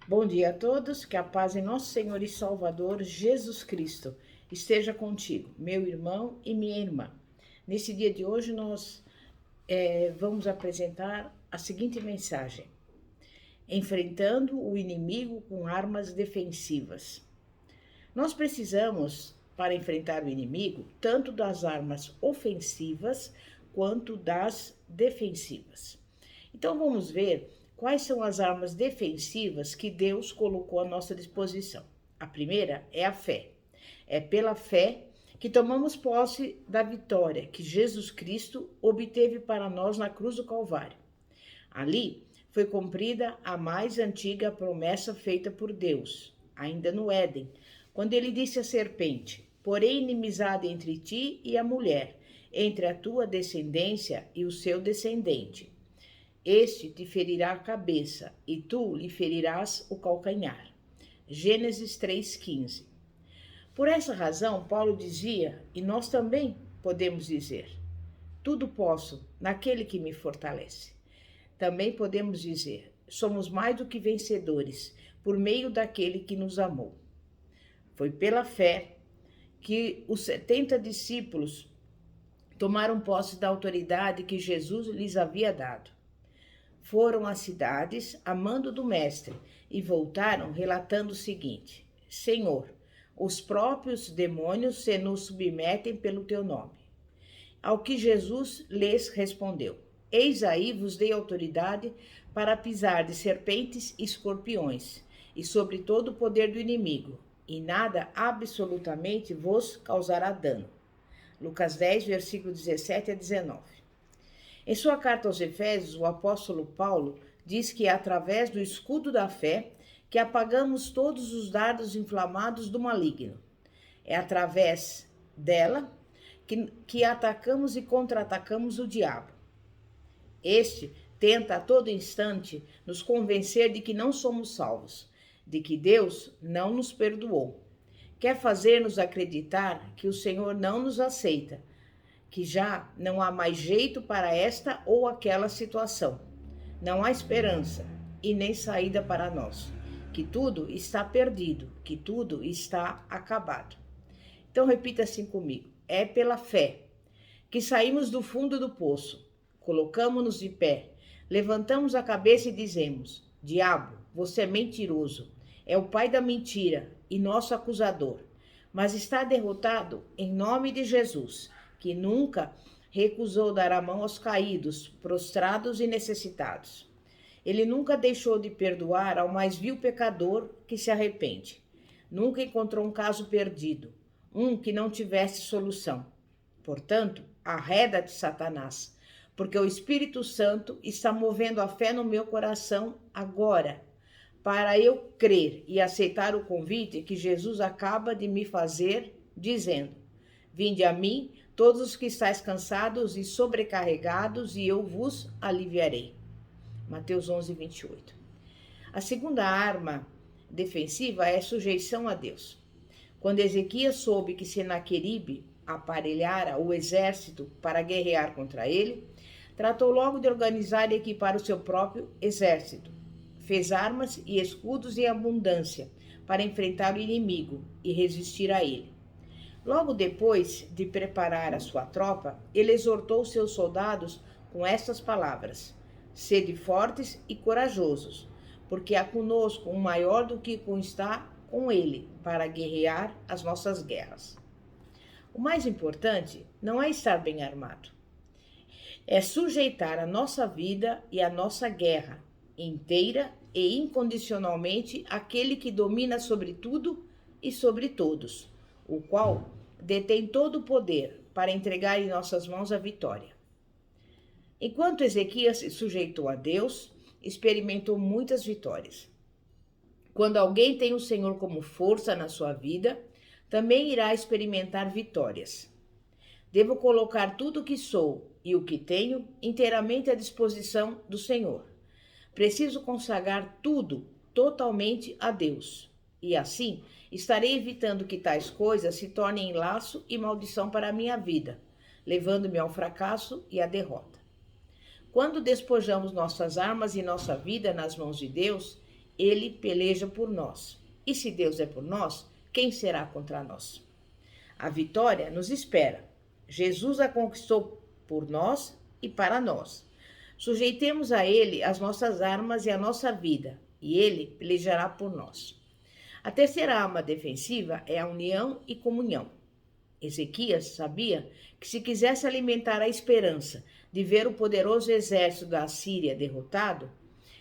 Bom dia a todos, que a paz em nosso Senhor e Salvador Jesus Cristo esteja contigo, meu irmão e minha irmã. Nesse dia de hoje nós vamos apresentar a seguinte mensagem: enfrentando o inimigo com armas defensivas. Nós precisamos, para enfrentar o inimigo, tanto das armas ofensivas quanto das defensivas. Então vamos ver quais são as armas defensivas que Deus colocou à nossa disposição. A primeira é a fé. É pela fé que tomamos posse da vitória que Jesus Cristo obteve para nós na cruz do Calvário. Ali foi cumprida a mais antiga promessa feita por Deus, ainda no Éden, quando ele disse à serpente: porém inimizade entre ti e a mulher, entre a tua descendência e o seu descendente. Este te ferirá a cabeça, e tu lhe ferirás o calcanhar. Gênesis 3,15. Por essa razão, Paulo dizia, e nós também podemos dizer: tudo posso naquele que me fortalece. Também podemos dizer: somos mais do que vencedores, por meio daquele que nos amou. Foi pela fé que os 70 discípulos tomaram posse da autoridade que Jesus lhes havia dado. Foram às cidades a mando do mestre e voltaram relatando o seguinte: Senhor, os próprios demônios se nos submetem pelo teu nome. Ao que Jesus lhes respondeu: eis aí vos dei autoridade para pisar de serpentes e escorpiões e sobre todo o poder do inimigo, e nada absolutamente vos causará dano. Lucas 10, versículo 17 a 19. Em sua carta aos Efésios, o apóstolo Paulo diz que é através do escudo da fé que apagamos todos os dardos inflamados do maligno. É através dela que atacamos e contra-atacamos o diabo. Este tenta a todo instante nos convencer de que não somos salvos, de que Deus não nos perdoou. Quer fazer-nos acreditar que o Senhor não nos aceita, que já não há mais jeito para esta ou aquela situação. Não há esperança e nem saída para nós, que tudo está perdido, que tudo está acabado. Então repita assim comigo: é pela fé que saímos do fundo do poço, colocamos-nos de pé, levantamos a cabeça e dizemos: diabo, você é mentiroso, é o pai da mentira e nosso acusador, mas está derrotado em nome de Jesus, que nunca recusou dar a mão aos caídos, prostrados e necessitados. Ele nunca deixou de perdoar ao mais vil pecador que se arrepende. Nunca encontrou um caso perdido, um que não tivesse solução. Portanto, arreda-te, Satanás, porque o Espírito Santo está movendo a fé no meu coração agora, para eu crer e aceitar o convite que Jesus acaba de me fazer, dizendo: vinde a mim, todos os que estáis cansados e sobrecarregados, e eu vos aliviarei. Mateus 11, 28. A segunda arma defensiva é a sujeição a Deus. Quando Ezequias soube que Senaqueribe aparelhara o exército para guerrear contra ele, tratou logo de organizar e equipar o seu próprio exército. Fez armas e escudos em abundância para enfrentar o inimigo e resistir a ele. Logo depois de preparar a sua tropa, ele exortou seus soldados com estas palavras: sede fortes e corajosos, porque há conosco um maior do que está com ele, para guerrear as nossas guerras. O mais importante não é estar bem armado, é sujeitar a nossa vida e a nossa guerra inteira e incondicionalmente àquele que domina sobre tudo e sobre todos, o qual detém todo o poder para entregar em nossas mãos a vitória. Enquanto Ezequias se sujeitou a Deus, experimentou muitas vitórias. Quando alguém tem o Senhor como força na sua vida, também irá experimentar vitórias. Devo colocar tudo o que sou e o que tenho inteiramente à disposição do Senhor. Preciso consagrar tudo totalmente a Deus. E assim, estarei evitando que tais coisas se tornem laço e maldição para a minha vida, levando-me ao fracasso e à derrota. Quando despojamos nossas armas e nossa vida nas mãos de Deus, ele peleja por nós. E se Deus é por nós, quem será contra nós? A vitória nos espera. Jesus a conquistou por nós e para nós. Sujeitemos a ele as nossas armas e a nossa vida, e ele pelejará por nós. A terceira arma defensiva é a união e comunhão. Ezequias sabia que se quisesse alimentar a esperança de ver o poderoso exército da Assíria derrotado,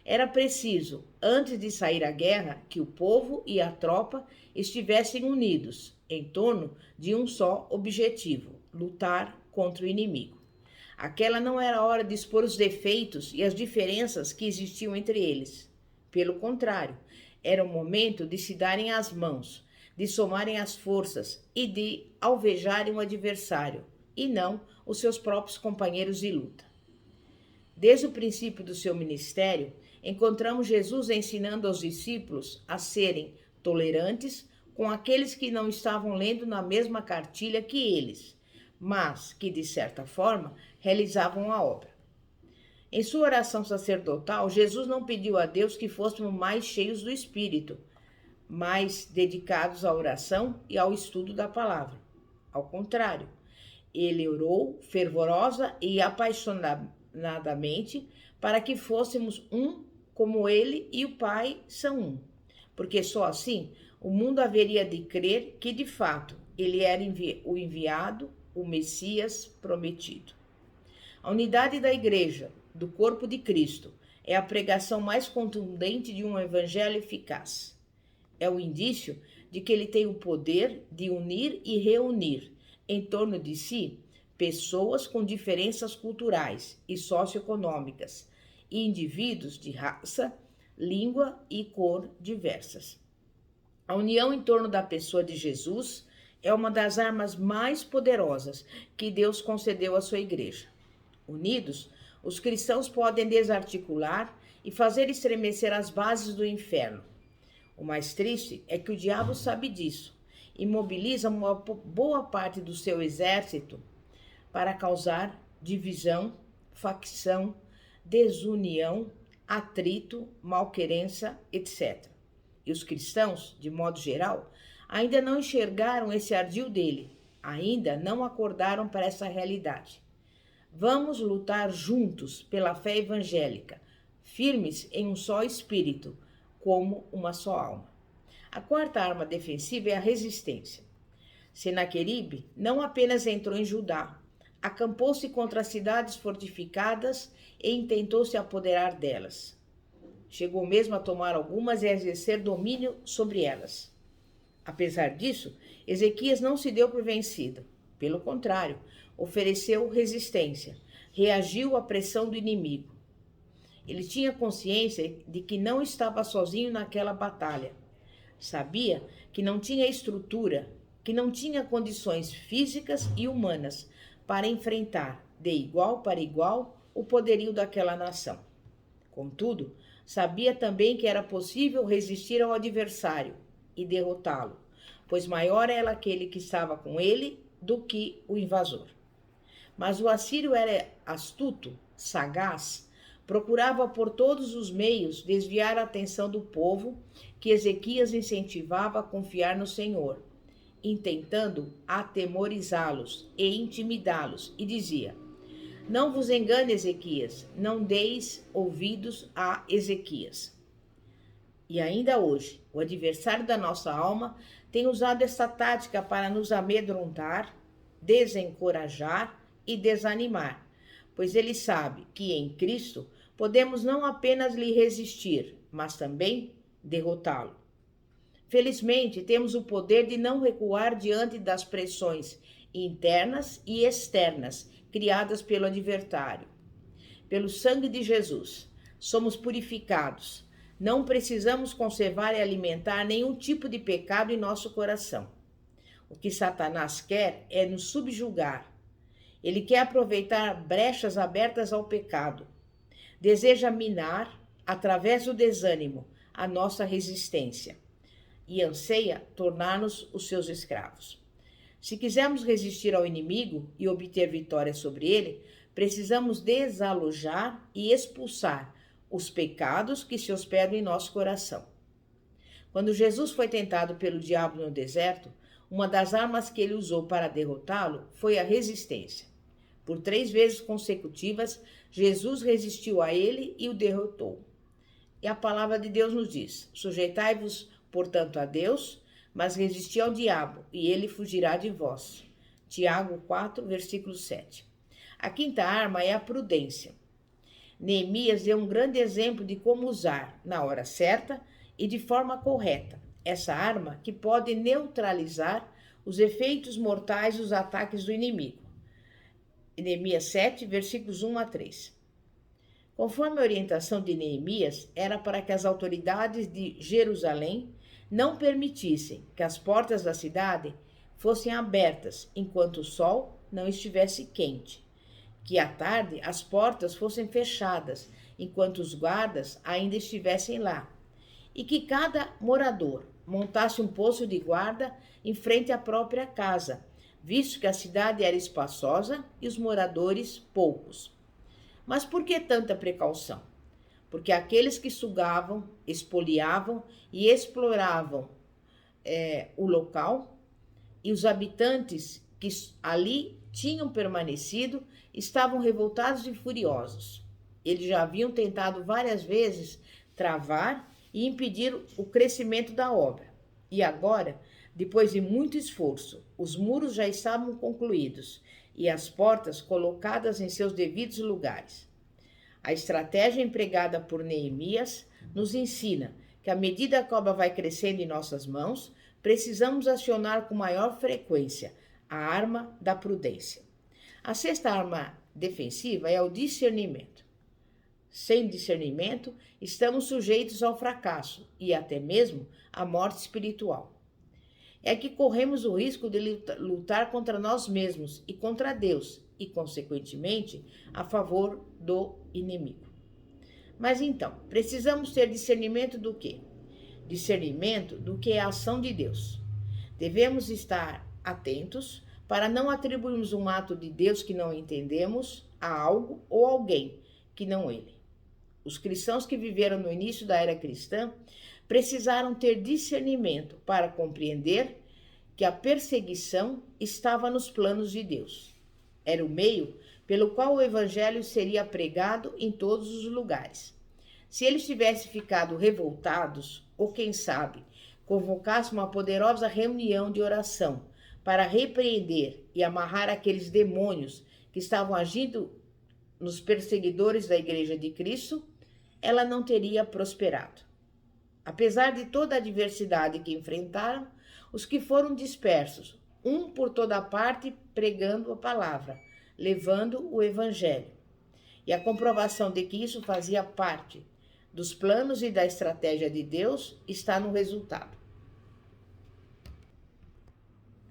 era preciso, antes de sair à guerra, que o povo e a tropa estivessem unidos em torno de um só objetivo: lutar contra o inimigo. Aquela não era a hora de expor os defeitos e as diferenças que existiam entre eles. Pelo contrário, era o momento de se darem as mãos, de somarem as forças e de alvejarem o adversário, e não os seus próprios companheiros de luta. Desde o princípio do seu ministério, encontramos Jesus ensinando aos discípulos a serem tolerantes com aqueles que não estavam lendo na mesma cartilha que eles, mas que, de certa forma, realizavam a obra. Em sua oração sacerdotal, Jesus não pediu a Deus que fôssemos mais cheios do Espírito, mais dedicados à oração e ao estudo da palavra. Ao contrário, ele orou fervorosa e apaixonadamente para que fôssemos um como ele e o Pai são um, porque só assim o mundo haveria de crer que, de fato, ele era o enviado, o Messias prometido. A unidade da Igreja, do corpo de Cristo, é a pregação mais contundente de um evangelho eficaz. É o indício de que ele tem o poder de unir e reunir em torno de si pessoas com diferenças culturais e socioeconômicas e indivíduos de raça, língua e cor diversas. A união em torno da pessoa de Jesus é uma das armas mais poderosas que Deus concedeu à sua igreja. Unidos, os cristãos podem desarticular e fazer estremecer as bases do inferno. O mais triste é que o diabo sabe disso e mobiliza uma boa parte do seu exército para causar divisão, facção, desunião, atrito, malquerença, etc. E os cristãos, de modo geral, ainda não enxergaram esse ardil dele, ainda não acordaram para essa realidade. Vamos lutar juntos pela fé evangélica, firmes em um só espírito, como uma só alma. A quarta arma defensiva é a resistência. Senaqueribe não apenas entrou em Judá, acampou-se contra as cidades fortificadas e intentou se apoderar delas. Chegou mesmo a tomar algumas e a exercer domínio sobre elas. Apesar disso, Ezequias não se deu por vencido. Pelo contrário, ofereceu resistência, reagiu à pressão do inimigo. Ele tinha consciência de que não estava sozinho naquela batalha. Sabia que não tinha estrutura, que não tinha condições físicas e humanas para enfrentar, de igual para igual, o poderio daquela nação. Contudo, sabia também que era possível resistir ao adversário e derrotá-lo, pois maior era aquele que estava com ele do que o invasor. Mas o assírio era astuto, sagaz, procurava por todos os meios desviar a atenção do povo que Ezequias incentivava a confiar no Senhor, intentando atemorizá-los e intimidá-los, e dizia: não vos engane, Ezequias, não deis ouvidos a Ezequias. E ainda hoje, o adversário da nossa alma tem usado essa tática para nos amedrontar, desencorajar e desanimar, pois ele sabe que em Cristo podemos não apenas lhe resistir, mas também derrotá-lo. Felizmente, temos o poder de não recuar diante das pressões internas e externas criadas pelo adversário. Pelo sangue de Jesus, somos purificados. Não precisamos conservar e alimentar nenhum tipo de pecado em nosso coração. O que Satanás quer é nos subjugar. Ele quer aproveitar brechas abertas ao pecado. Deseja minar, através do desânimo, a nossa resistência e anseia tornar-nos os seus escravos. Se quisermos resistir ao inimigo e obter vitória sobre ele, precisamos desalojar e expulsar os pecados que se hospedam em nosso coração. Quando Jesus foi tentado pelo diabo no deserto, uma das armas que ele usou para derrotá-lo foi a resistência. Por 3 vezes consecutivas, Jesus resistiu a ele e o derrotou. E a palavra de Deus nos diz: sujeitai-vos, portanto, a Deus, mas resisti ao diabo, e ele fugirá de vós. Tiago 4, versículo 7. A quinta arma é a prudência. Neemias deu um grande exemplo de como usar, na hora certa e de forma correta, essa arma que pode neutralizar os efeitos mortais dos ataques do inimigo. Neemias 7, versículos 1 a 3. Conforme a orientação de Neemias, era para que as autoridades de Jerusalém não permitissem que as portas da cidade fossem abertas enquanto o sol não estivesse quente, que à tarde as portas fossem fechadas enquanto os guardas ainda estivessem lá, e que cada morador montasse um posto de guarda em frente à própria casa, visto que a cidade era espaçosa e os moradores poucos. Mas por que tanta precaução? Porque aqueles que sugavam, espoliavam e exploravam o local e os habitantes que ali tinham permanecido estavam revoltados e furiosos. Eles já haviam tentado várias vezes travar e impedir o crescimento da obra. E agora, depois de muito esforço, os muros já estavam concluídos e as portas colocadas em seus devidos lugares. A estratégia empregada por Neemias nos ensina que, à medida que a obra vai crescendo em nossas mãos, precisamos acionar com maior frequência a arma da prudência. A sexta arma defensiva é o discernimento. Sem discernimento, estamos sujeitos ao fracasso e até mesmo à morte espiritual. É que corremos o risco de lutar contra nós mesmos e contra Deus e, consequentemente, a favor do inimigo. Mas então, precisamos ter discernimento do quê? Discernimento do que é a ação de Deus. Devemos estar atentos para não atribuirmos um ato de Deus que não entendemos a algo ou alguém que não ele. Os cristãos que viveram no início da era cristã precisaram ter discernimento para compreender que a perseguição estava nos planos de Deus. Era o meio pelo qual o evangelho seria pregado em todos os lugares. Se eles tivessem ficado revoltados, ou quem sabe, convocassem uma poderosa reunião de oração para repreender e amarrar aqueles demônios que estavam agindo nos perseguidores da Igreja de Cristo, ela não teria prosperado. Apesar de toda a adversidade que enfrentaram, os que foram dispersos, um por toda parte, pregando a palavra, levando o evangelho. E a comprovação de que isso fazia parte dos planos e da estratégia de Deus está no resultado.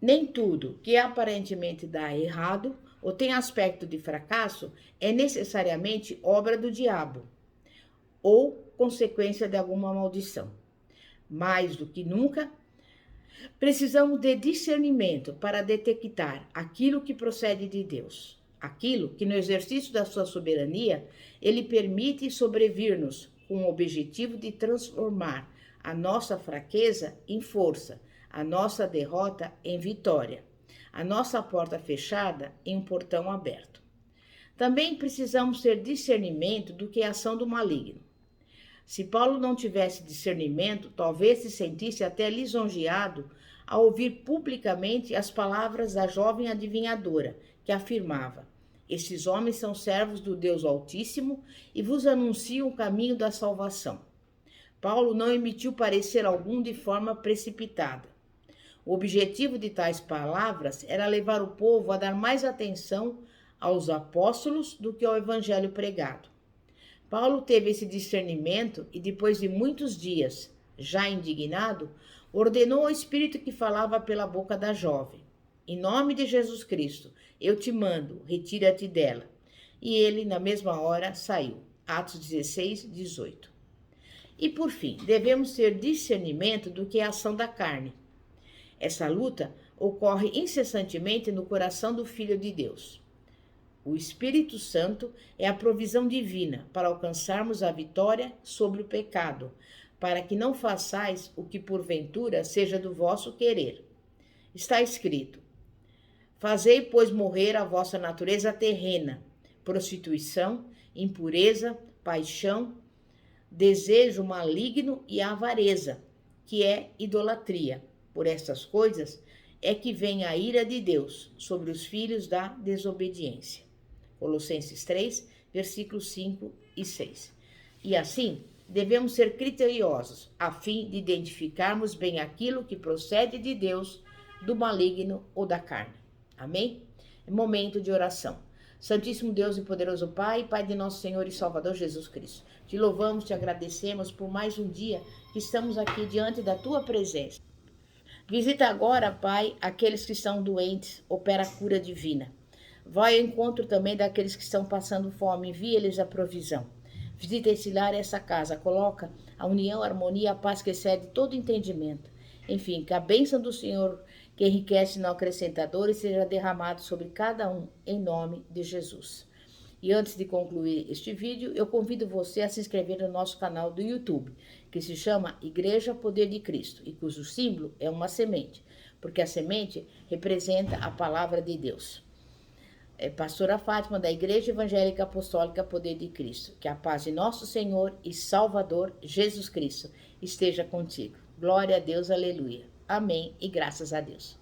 Nem tudo que aparentemente dá errado ou tem aspecto de fracasso é necessariamente obra do diabo ou consequência de alguma maldição. Mais do que nunca, precisamos de discernimento para detectar aquilo que procede de Deus, aquilo que no exercício da sua soberania ele permite sobrevir-nos com o objetivo de transformar a nossa fraqueza em força, a nossa derrota em vitória, a nossa porta fechada em um portão aberto. Também precisamos ter discernimento do que é a ação do maligno. Se Paulo não tivesse discernimento, talvez se sentisse até lisonjeado ao ouvir publicamente as palavras da jovem adivinhadora, que afirmava: esses homens são servos do Deus Altíssimo e vos anunciam o caminho da salvação. Paulo não emitiu parecer algum de forma precipitada. O objetivo de tais palavras era levar o povo a dar mais atenção aos apóstolos do que ao evangelho pregado. Paulo teve esse discernimento e, depois de muitos dias, já indignado, ordenou ao Espírito que falava pela boca da jovem: em nome de Jesus Cristo, eu te mando, retira-te dela. E ele, na mesma hora, saiu. Atos 16, 18. E, por fim, devemos ter discernimento do que é a ação da carne. Essa luta ocorre incessantemente no coração do Filho de Deus. O Espírito Santo é a provisão divina para alcançarmos a vitória sobre o pecado, para que não façais o que porventura seja do vosso querer. Está escrito: fazei, pois, morrer a vossa natureza terrena, prostituição, impureza, paixão, desejo maligno e avareza, que é idolatria. Por estas coisas é que vem a ira de Deus sobre os filhos da desobediência. Colossenses 3, versículos 5 e 6. E assim, devemos ser criteriosos, a fim de identificarmos bem aquilo que procede de Deus, do maligno ou da carne. Amém? É momento de oração. Santíssimo Deus e poderoso Pai, Pai de nosso Senhor e Salvador Jesus Cristo, te louvamos, te agradecemos por mais um dia que estamos aqui diante da tua presença. Visita agora, Pai, aqueles que estão doentes, opera a cura divina. Vai ao encontro também daqueles que estão passando fome, envia-lhes a provisão. Visita esse lar e essa casa, coloca a união, a harmonia, a paz que excede todo entendimento. Enfim, que a bênção do Senhor, que enriquece no acrescentador, seja derramado sobre cada um, em nome de Jesus. E antes de concluir este vídeo, eu convido você a se inscrever no nosso canal do YouTube, que se chama Igreja Poder de Cristo, e cujo símbolo é uma semente, porque a semente representa a palavra de Deus. É pastora Fátima, da Igreja Evangélica Apostólica Poder de Cristo. Que a paz de nosso Senhor e Salvador Jesus Cristo esteja contigo. Glória a Deus, aleluia. Amém e graças a Deus.